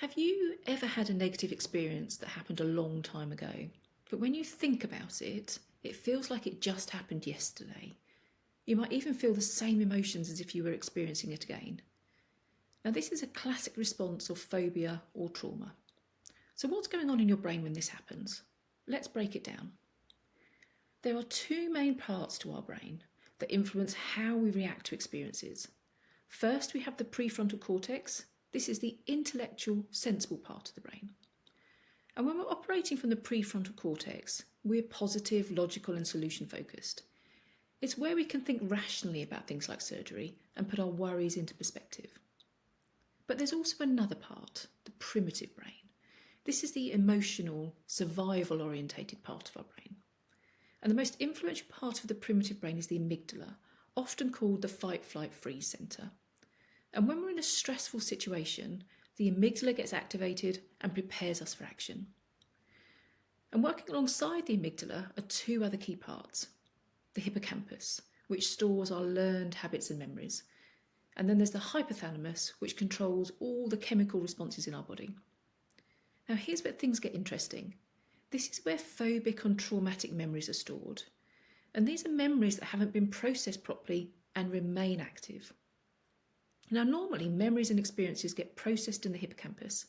Have you ever had a negative experience that happened a long time ago, but when you think about it, it feels like it just happened yesterday? You might even feel the same emotions as if you were experiencing it again. Now, this is a classic response of phobia or trauma. So what's going on in your brain when this happens? Let's break it down. There are two main parts to our brain that influence how we react to experiences. First, we have the prefrontal cortex. This is the intellectual, sensible part of the brain. And when we're operating from the prefrontal cortex, we're positive, logical, and solution focused. It's where we can think rationally about things like surgery and put our worries into perspective. But there's also another part, the primitive brain. This is the emotional, survival-orientated part of our brain. And the most influential part of the primitive brain is the amygdala, often called the fight, flight, freeze centre. And when we're in a stressful situation, the amygdala gets activated and prepares us for action. And working alongside the amygdala are two other key parts. The hippocampus, which stores our learned habits and memories. And then there's the hypothalamus, which controls all the chemical responses in our body. Now here's where things get interesting. This is where phobic and traumatic memories are stored. And these are memories that haven't been processed properly and remain active. Now normally memories and experiences get processed in the hippocampus,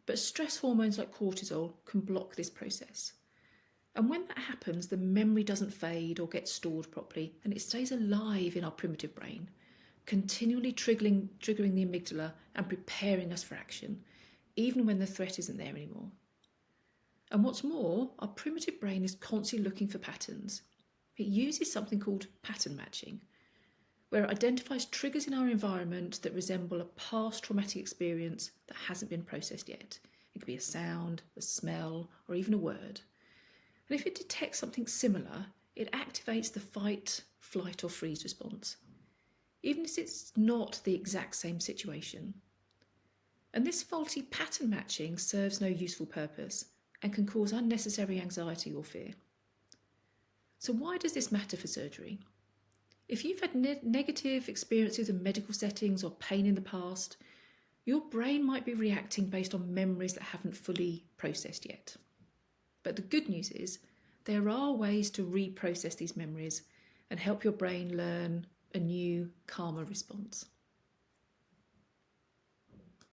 but stress hormones like cortisol can block this process. And when that happens, the memory doesn't fade or get stored properly, and it stays alive in our primitive brain, continually triggering the amygdala and preparing us for action, even when the threat isn't there anymore. And what's more, our primitive brain is constantly looking for patterns. It uses something called pattern matching, where it identifies triggers in our environment that resemble a past traumatic experience that hasn't been processed yet. It could be a sound, a smell, or even a word. And if it detects something similar, it activates the fight, flight, or freeze response, even if it's not the exact same situation. And this faulty pattern matching serves no useful purpose and can cause unnecessary anxiety or fear. So why does this matter for surgery? If you've had negative experiences in medical settings or pain in the past, your brain might be reacting based on memories that haven't fully processed yet. But the good news is there are ways to reprocess these memories and help your brain learn a new, calmer response.